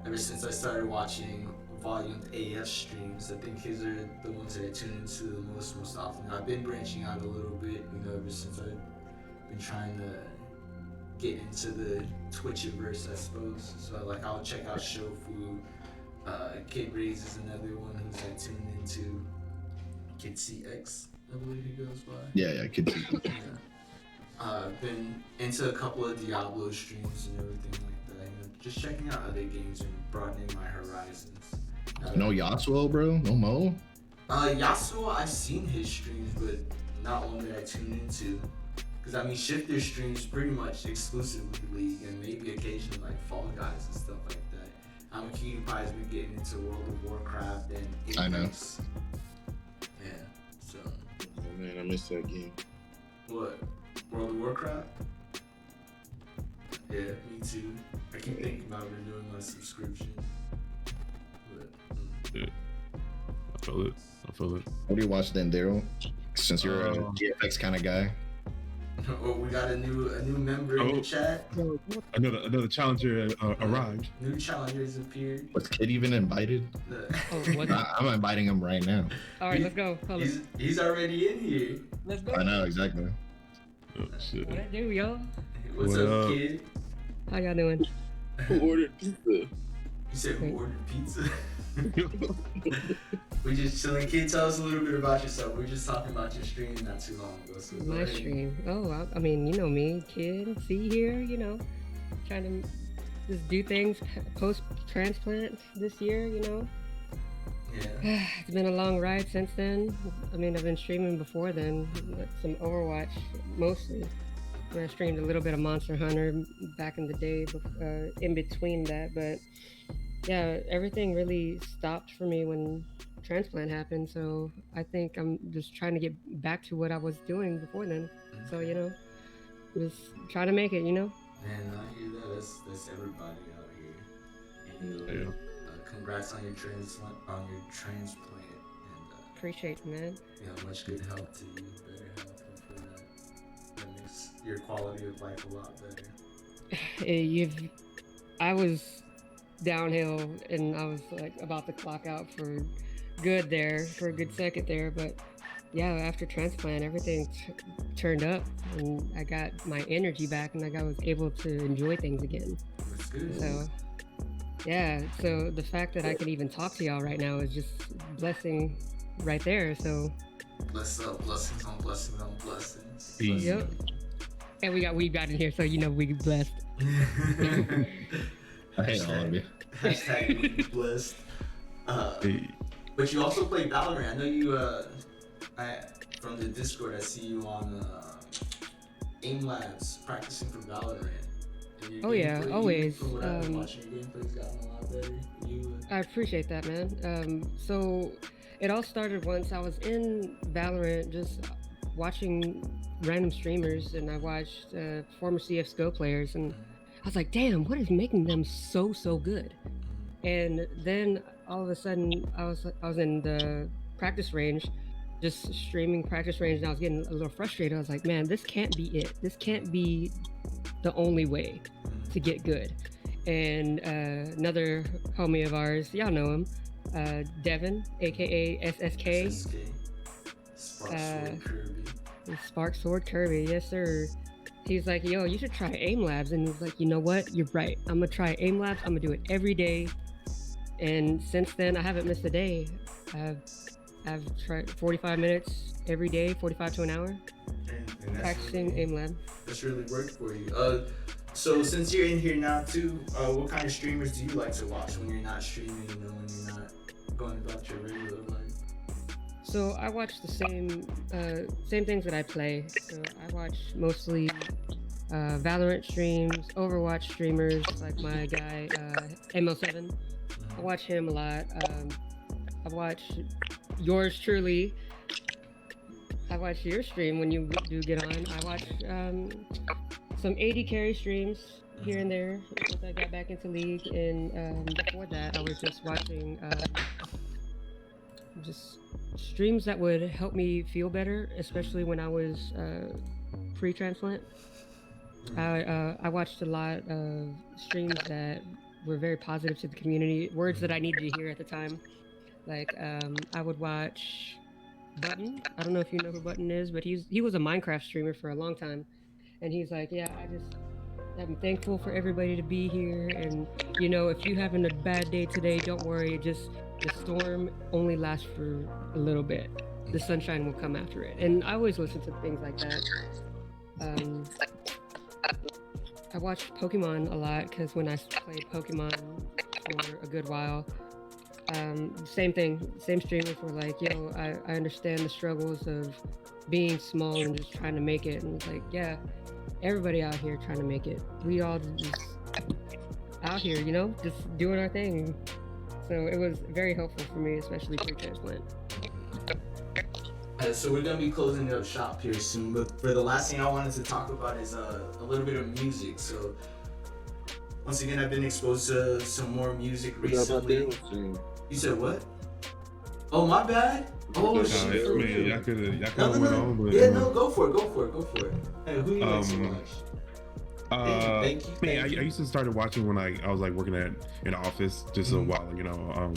ever since I started watching Volume AF streams, I think his are the ones that I tune into the most often. I've been branching out a little bit, ever since I've been trying to get into the Twitchiverse, I suppose. So I'll check out Shofu. Kid Raze is another one who's I tuned into. Kid CX, I believe he goes by. Yeah, Kid CX. Yeah. I've been into a couple of Diablo streams and everything like that. Just checking out other games and broadening my horizons. No Yasuo, bro? No Mo? Yasuo, I've seen his streams, but not one that I tune into. Because Shifter streams pretty much exclusively League and maybe occasionally Fall Guys and stuff like that. I'm a Cutie Pie's been getting into World of Warcraft and Apex. I know. Yeah, so. Oh man, I missed that game. What? World of Warcraft? Yeah, me too. I keep thinking about renewing my subscription. But, yeah. I feel it. What do you watch then, Daryl? Since you're a GFX kind of guy. Oh, we got a new member in the chat. Another challenger arrived. New challengers appeared. Was Kid even invited? I'm inviting him right now. All right, let's go. He's already in here. Let's go. I know, exactly. Oh, shit. What I do, y'all? What's up, Kid? How y'all doing? Who ordered pizza? You said who ordered pizza? We just chilling. Kid, tell us a little bit about yourself. We were just talking about your stream not too long ago. So My stream. Oh, I mean, you know me, Kid. See here, trying to just do things post-transplant this year, Yeah. It's been a long ride since then. I've been streaming before then, some Overwatch mostly. I streamed a little bit of Monster Hunter back in the day, in between that, but yeah, everything really stopped for me when transplant happened, so I think I'm just trying to get back to what I was doing before then. So, just trying to make it, Man, I hear that. That's everybody out here. And, congrats on your transplant. And appreciate it, man. Much good health to you. Better health, hopefully that makes your quality of life a lot better. I was downhill and I was about to clock out for good there for a good second there, but yeah, after transplant everything turned up and I got my energy back and I was able to enjoy things again. That's good. So yeah, so the fact that I can even talk to y'all right now is just blessing right there. So blessings on blessings on blessings. Yep. And we got weed in here, so you know we blessed. I hate all of you. Hashtag we blessed. Hey, But you also play Valorant. I know you. From the Discord, I see you on Aim Labs practicing for Valorant. Oh yeah, always. From what I've been watching, your gameplay's gotten a lot better. I appreciate that, man. So it all started once I was in Valorant, just watching random streamers, and I watched former CS:GO players, and I was like, damn, what is making them so good? And then all of a sudden, I was in the practice range, just streaming practice range, and I was getting a little frustrated. I was like, man, this can't be it. This can't be the only way to get good. And another homie of ours, y'all know him, Devin, aka SSK. Spark Sword Kirby, yes sir. He's like, yo, you should try Aim Labs. And he's like, you know what? You're right. I'm gonna try Aim Labs. I'm gonna do it every day. And since then, I haven't missed a day. I've tried 45 minutes every day, 45 to an hour, and practicing really, Aim Lab. That's really worked for you. So since you're in here now too, what kind of streamers do you like to watch when you're not streaming? You know, when you're not going about your regular life. So I watch the same things that I play. So I watch mostly Valorant streams, Overwatch streamers, like my guy ML7. I watch him a lot. I watch yours truly. I watch your stream when you do get on. I watch some AD carry streams here and there since I got back into League. And before that, I was just watching just streams that would help me feel better, especially when I was pre-transplant. I watched a lot of streams that were very positive to the community, words that I needed to hear at the time. Like I would watch Button. I don't know if you know who Button is, but he was a Minecraft streamer for a long time, and he's like, yeah, I'm thankful for everybody to be here, and you know, if you're having a bad day today, don't worry, just the storm only lasts for a little bit. The sunshine will come after it. And I always listen to things like that. I watched Pokemon a lot because when I played Pokemon for a good while, same thing, same streamers were like, yo, I understand the struggles of being small and just trying to make it. And it's like, yeah, everybody out here trying to make it. We all just out here, you know, just doing our thing. So it was very helpful for me, especially pre-transplant. So we're gonna be closing up shop here soon, but for the last thing I wanted to talk about is a little bit of music. So once again, I've been exposed to some more music recently. You said what? Oh, my bad. Oh shit. Man, y'all could have went on, but yeah, no, go for it. Hey, who you like to watch? Thank you. I used to start watching when I was like working in the office just a while, you know,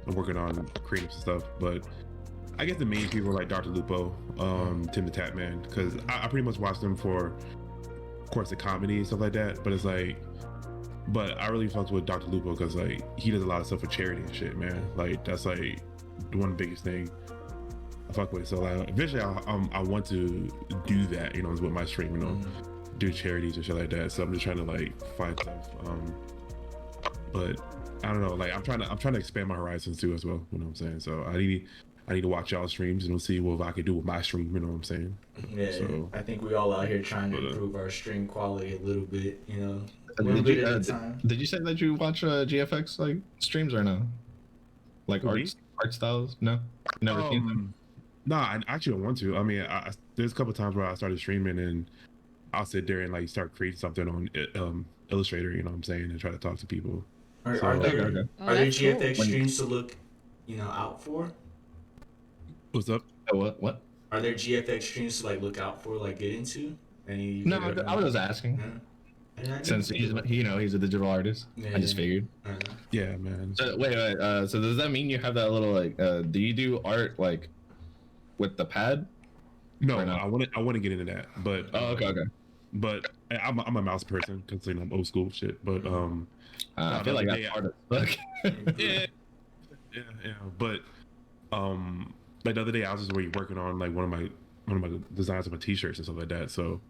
working on creative stuff. But I guess the main people are like Dr. Lupo, Tim the Tap Man, because I pretty much watch them for, of course, the comedy and stuff like that. But it's like, but I really fucked with Dr. Lupo because like he does a lot of stuff for charity and shit, man. Like that's like one of the biggest thing I fuck with. So like eventually I want to do that, you know, with my stream, you know. Do charities and shit like that. So I'm just trying to like find stuff. But I don't know. Like I'm trying to expand my horizons too as well. You know what I'm saying? So I need to watch y'all streams and see what I can do with my stream. You know what I'm saying? Yeah. So, I think we all out here trying to improve our stream quality a little bit. You know, a little bit at a time. Did you say that you watch GFX like streams or no? Like art styles? No, never seen them. No, I actually don't want to. I mean, there's a couple times where I started streaming and I'll sit there and like start creating something on Illustrator, you know what I'm saying, and try to talk to people. Are there GFX streams to look, you know, out for? What's up? What? Are there GFX streams to like look out for, like get into? No, I was just asking. Yeah. Since he's a digital artist, yeah, I just figured. Yeah, man. So, wait. So does that mean you have that little like? Do you do art like with the pad? No, I want to get into that, but okay. But I'm a mouse person because I'm old school shit. But I feel like that's part of it. yeah. But like the other day, I was just really working on like one of my designs of my t-shirts and stuff like that. So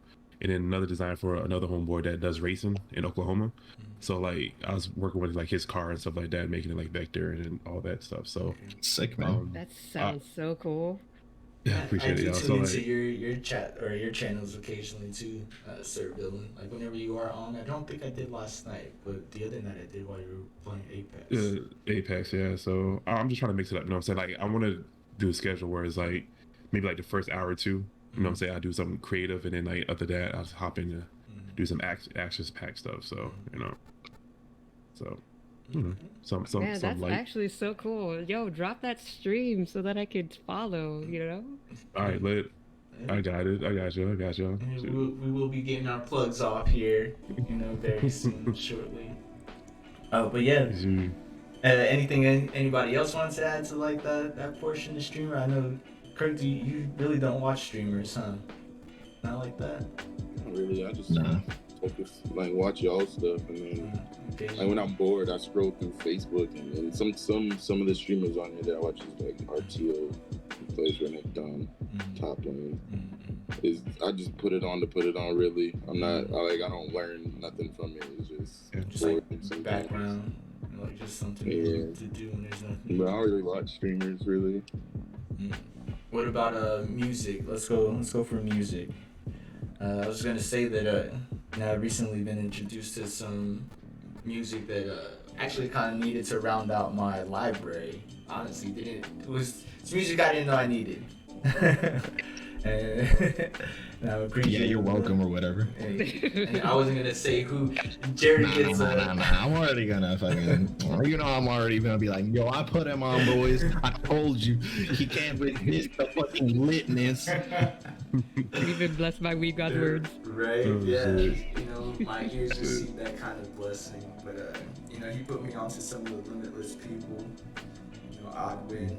and then another design for another homeboy that does racing in Oklahoma. So like I was working with like his car and stuff like that, making it like vector and all that stuff. So sick, man. That sounds so cool. Yeah, appreciate it, y'all. Tune So into like, your chat or your channels occasionally too, Sir Dylan. Like whenever you are on, I don't think I did last night, but the other night I did while you were playing Apex. Apex, yeah. So I'm just trying to mix it up. You know what I'm saying? Like I want to do a schedule where it's like maybe like the first hour or two. You know what I'm saying? I do something creative, and then like after that, I'll just hop in to do some action pack stuff. So you know, so you know, some Man, that's like. actually so cool. Yo, drop that stream so that I could follow, you know? All right, I got it. I got you. We will be getting our plugs off here, you know, very soon, shortly. But yeah, anything anybody else wants to add to like that portion of the streamer? I know, Kirk, you really don't watch streamers, huh? Not like that. Not really. I just focus, like watch y'all stuff, and then like when I'm bored, I scroll through Facebook, and some of the streamers on here that I watch is like RTO, who plays Renekton, top lane. I just put it on to put it on. Really, I'm not I don't learn nothing from it. It's just bored like sometimes. Background, like just something to do when there's nothing. But I don't really watch streamers really. What about music? Let's go for music. I was gonna say that I've recently been introduced to some music that actually kind of needed to round out my library. Honestly, it's music I didn't know I needed. and I appreciate. Yeah, you're welcome or whatever. And I wasn't gonna say who. Jared gets. I'm already gonna fucking. You know, I'm already gonna be like, yo, I put him on, boys. I told you, he can't resist the fucking litness. You've been blessed by We God's words. Right? Yeah. You know, my ears received that kind of blessing. But you know, he put me onto some of the Limitless people. You know, Oddwin,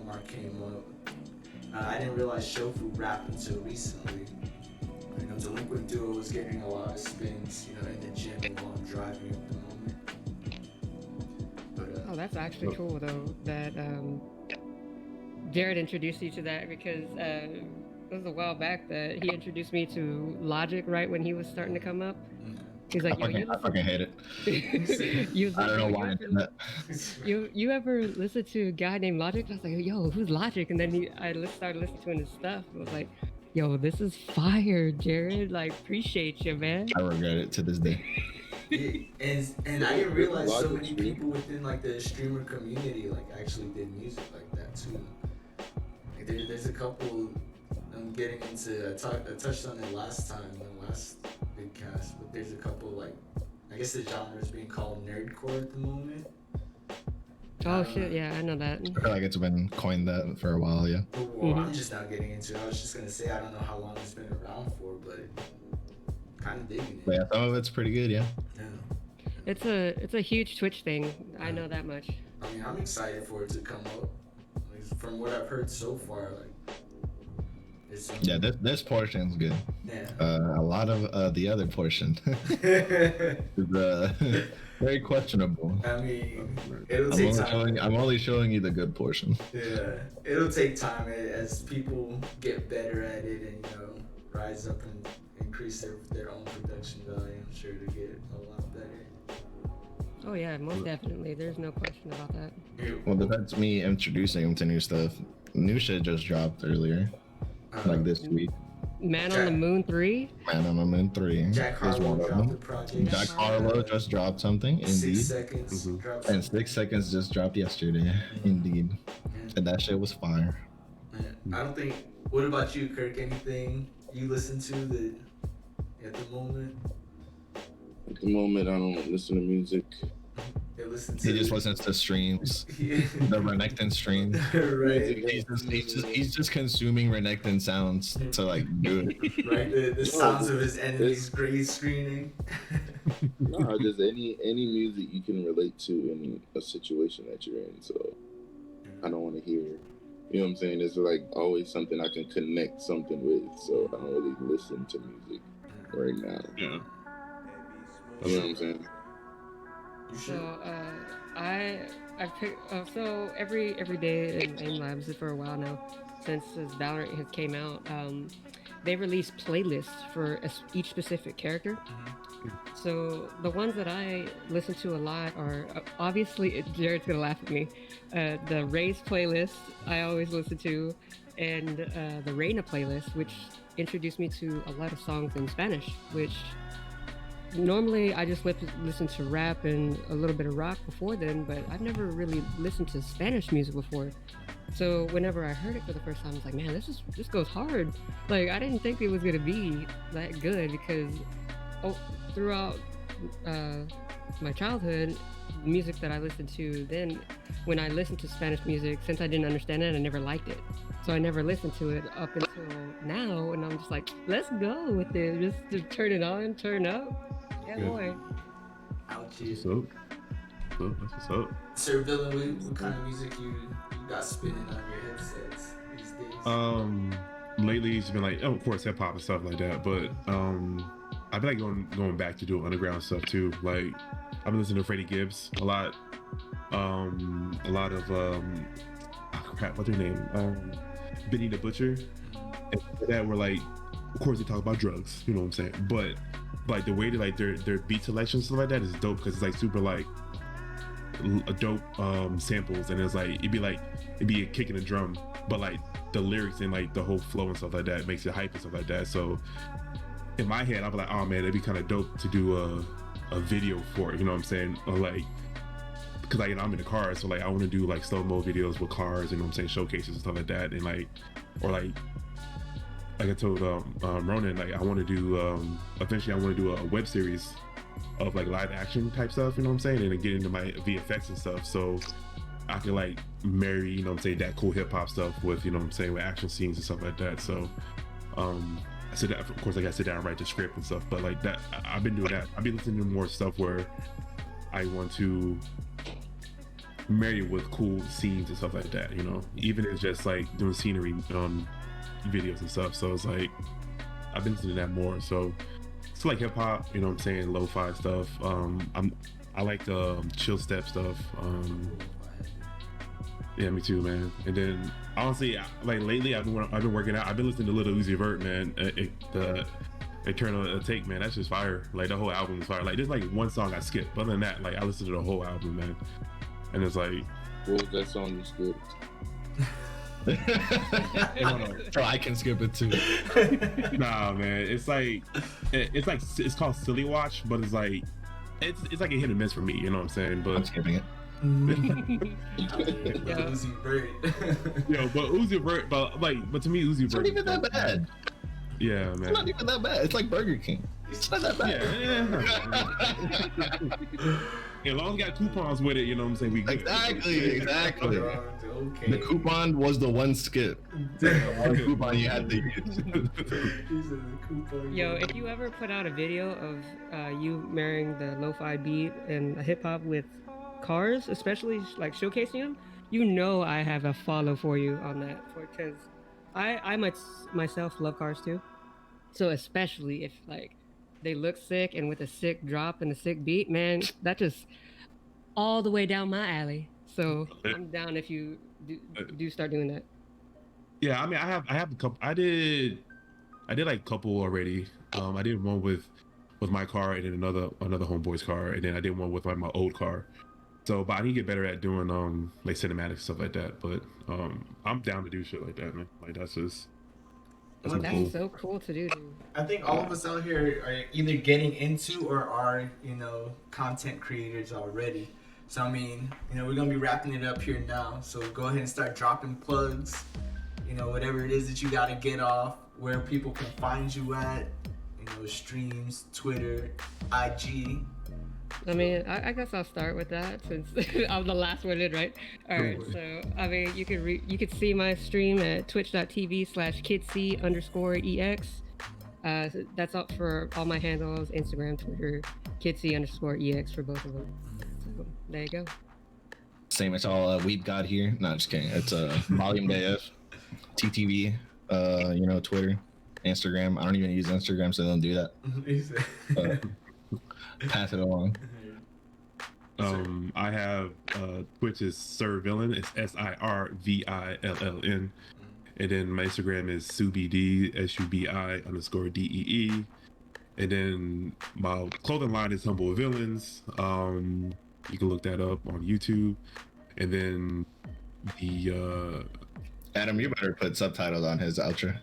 Omar came up. I didn't realize Shofu rapped until recently. You know, Delinquent Duo was getting a lot of spins, you know, in the gym while I'm driving at the moment. But, oh, that's actually cool though that Jared introduced you to that, because it was a while back that he introduced me to Logic right when he was starting to come up. He's like, I fucking hate it. I don't know why I did that. You ever listen to a guy named Logic? I was like, yo, who's Logic? And then I started listening to his stuff. I was like, yo, this is fire, Jared. Like, appreciate you, man. I regret it to this day. And I didn't realize so many people within like the streamer community like actually did music like that too. Like, there's a couple I'm getting into. I touched on it last time, the last big cast, but there's a couple like, I guess the genre is being called nerdcore at the moment. Oh shit, yeah, I know that. I feel like it's been coined that for a while, yeah. Well, I'm just now getting into it. I was just gonna say I don't know how long it's been around for, but kind of digging it. But yeah, some of it's pretty good, yeah. It's a huge Twitch thing. I know that much. I mean, I'm excited for it to come up. Like, from what I've heard so far, like. Yeah, this portion's good. Yeah. A lot of the other portion is very questionable. I mean, it'll take time. I'm only showing you the good portion. Yeah, it'll take time as people get better at it and, you know, rise up and increase their own production value. I'm sure to get a lot better. Oh yeah, most definitely. There's no question about that. Well, that's me introducing him to new stuff. New shit just dropped earlier. Like this week. Man on the Moon 3? Man on the Moon 3. Jack Harlow dropped the project. Jack Harlow just dropped something, indeed. 6 seconds. And 6 seconds just dropped yesterday, indeed. And that shit was fire. I don't think. What about you, Kirk? Anything you listen to at the moment? At the moment, I don't listen to music. He just listens to streams, the Renekton streams. Right. He's just consuming Renekton sounds to like do it. Right. The sounds of his enemies green screening. No, just any music you can relate to in a situation that you're in. So I don't want to hear. You know what I'm saying? It's like always something I can connect something with. So I don't really listen to music right now. Yeah. You know what I'm saying? So I pick so every day in AIM Labs for a while now, since Valorant has came out, they release playlists for each specific character. So the ones that I listen to a lot are obviously Jared's gonna laugh at me. The Ray's playlist I always listen to, and the Reina playlist, which introduced me to a lot of songs in Spanish. Which normally I just listen to rap and a little bit of rock before then, but I've never really listened to Spanish music before. So whenever I heard it for the first time, I was like, man, this goes hard. Like I didn't think it was gonna be that good because throughout my childhood, music that I listened to then, when I listened to Spanish music, since I didn't understand it, I never liked it. So I never listened to it up until now, and I'm just like, let's go with it. Just to turn it on, turn up. Yeah, boy. Ouchie. So, that's what's up. Sir Villain, what kind of music you got spinning on your headsets these days? Lately it's been like, of course, hip hop and stuff like that, but I've been like going back to doing underground stuff too. Like I've been listening to Freddie Gibbs a lot of crap, what's her name? Benny the Butcher. And that were like, of course they talk about drugs, you know what I'm saying? But like the way that like their beat selection and stuff like that is dope because it's like super like a dope samples, and it's like it'd be a kick and a drum, but like the lyrics and like the whole flow and stuff like that makes it hype and stuff like that. So in my head, I'd be like, oh man, it'd be kind of dope to do a video for it, you know what I'm saying? Or like, because like, I'm in the car, so like I want to do like slow-mo videos with cars, you know what I'm saying, showcases and stuff like that, and like, or like I told Ronan, like I want to do eventually I want to do a web series of like live action type stuff, you know what I'm saying, and then get into my VFX and stuff, so I can like marry, you know what I'm saying, that cool hip hop stuff with, you know what I'm saying, with action scenes and stuff like that. So I said that, of course, like I sit down and write the script and stuff, but like that, I've been doing that. I've been listening to more stuff where I want to marry it with cool scenes and stuff like that, you know, even if it's just like doing scenery videos and stuff. So it's like I've been listening to that more. So it's like hip hop, you know what I'm saying, lo-fi stuff. I like the chill step stuff. Yeah, me too, man. And then honestly, like lately, I've been working out. I've been listening to Lil Uzi Vert, man. The Eternal Take, man. That's just fire. Like the whole album is fire. Like there's like one song I skipped, but other than that, like I listened to the whole album, man. And it's like, what was that song you skipped? Bro, I can skip it too. Nah, man. It's called Silly Watch, but it's like like a hit and miss for me. You know what I'm saying? But I'm skipping it. Uzi Vert. Yo, but Uzi Vert, but to me, Uzi Vert. It's not even that bad. Yeah, man. It's not even that bad. It's like Burger King. It's not that bad. Yeah, as long as we got coupons with it, you know what I'm saying? We good. Exactly. Okay. The coupon was the one skip. The coupon you had to use. Yo, if you ever put out a video of you marrying the lo-fi beat and hip hop with cars, especially like showcasing them, you know I have a follow for you on that, because I myself love cars too. So especially if like they look sick and with a sick drop and a sick beat, man, that just all the way down my alley. So I'm down if you do start doing that. Yeah, I mean, I have a couple. I did like a couple already. I did one with my car, and then another homeboy's car, and then I did one with my old car. So, but I need to get better at doing like cinematic stuff like that. But I'm down to do shit like that, man. Like that's cool. So cool to do. I think all of us out here are either getting into or are, you know, content creators already. So I mean, you know, we're gonna be wrapping it up here now. So go ahead and start dropping plugs. You know, whatever it is that you gotta get off, where people can find you at. You know, streams, Twitter, IG. I mean, I guess I'll start with that since I'm the last one in, right? All right, so I mean, you could see my stream at twitch.tv/kidsy_ex. That's up for all my handles: Instagram, Twitter, kidsy_ex for both of them. So there you go. Same as all Weeb God here. No, just kidding. It's Volume AF, TTV, you know, Twitter, Instagram. I don't even use Instagram, so don't do that. Pass it along. I have Twitch is Sir Villain. It's SirVilln, And then my Instagram is SubiD, SUBI_DEE. And then my clothing line is Humble Villains. You can look that up on YouTube. And then the Adam, you better put subtitles on his outro.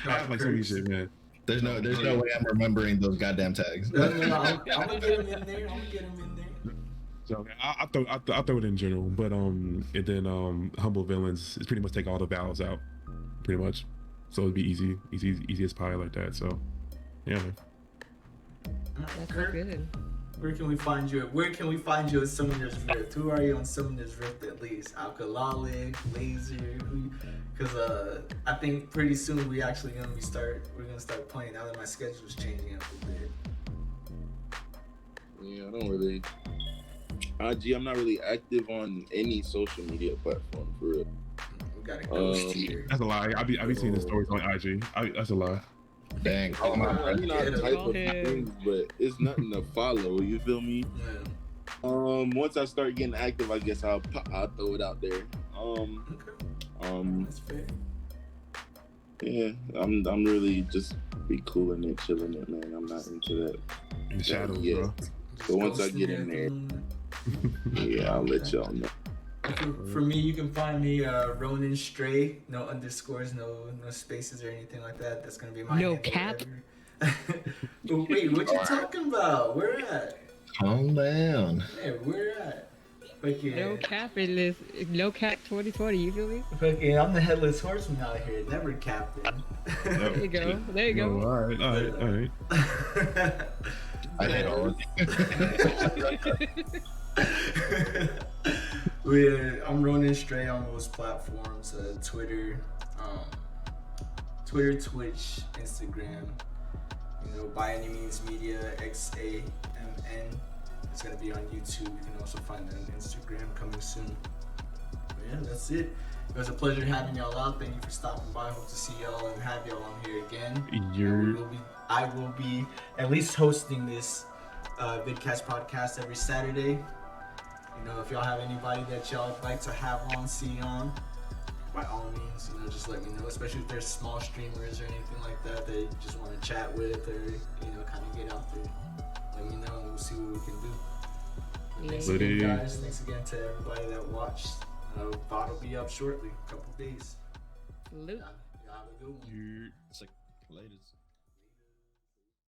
I have like so many shit, man. There's no way I'm remembering those goddamn tags. No, I'm gonna get him in there. So I'll throw it in general, but and then Humble Villains is pretty much take all the vowels out, pretty much. So it'd be easy as pie like that. So yeah, man. That's good. Where can we find you? Where can we find you at Summoner's Rift? Who are you on Summoner's Rift at least? Alkalalic, Laser, because I think pretty soon we're gonna start playing now that my schedule's changing up a bit. Yeah, I don't really. IG, I'm not really active on any social media platform for real. We got a ghost here. That's a lie. I be seeing the stories on IG. That's a lie. Dang, call him out. You know, I type a few things, but it's nothing to follow. You feel me? Yeah. Once I start getting active, I guess I'll throw it out there. That's fair. Yeah, I'm really just be cooling it, chilling it, man. I'm not into that. In the shadows, Yeah. bro. So once I get in there, yeah, I'll let y'all know. For me, you can find me Ronin Stray, no underscores, no spaces or anything like that. That's gonna be my No handle cap? But wait, what you talking about? Where at? Calm down. Hey, where at? Fucking, No cap in this. No cap 2020. You feel me? fucking, I'm the headless horseman out here, never captain. There you go. There you go. All right. I did all of I'm Ronin Stray on most platforms, Twitter, Twitch, Instagram. By Any Means Media, XAMN. It's gonna be on YouTube. You can also find it on Instagram coming soon. But yeah, that's it. It was a pleasure having y'all out. Thank you for stopping by. Hope to see y'all and have y'all on here again. I will be at least hosting this vidcast podcast every Saturday. If y'all have anybody that y'all would like to have on, see on, by all means, just let me know. Especially if there's small streamers or anything like that that you just want to chat with or kind of get out there. Let me know and we'll see what we can do. Thanks again, guys. Thanks again to everybody that watched. VOD will be up shortly, a couple days. Salute. Y'all have a good one. It's like latest.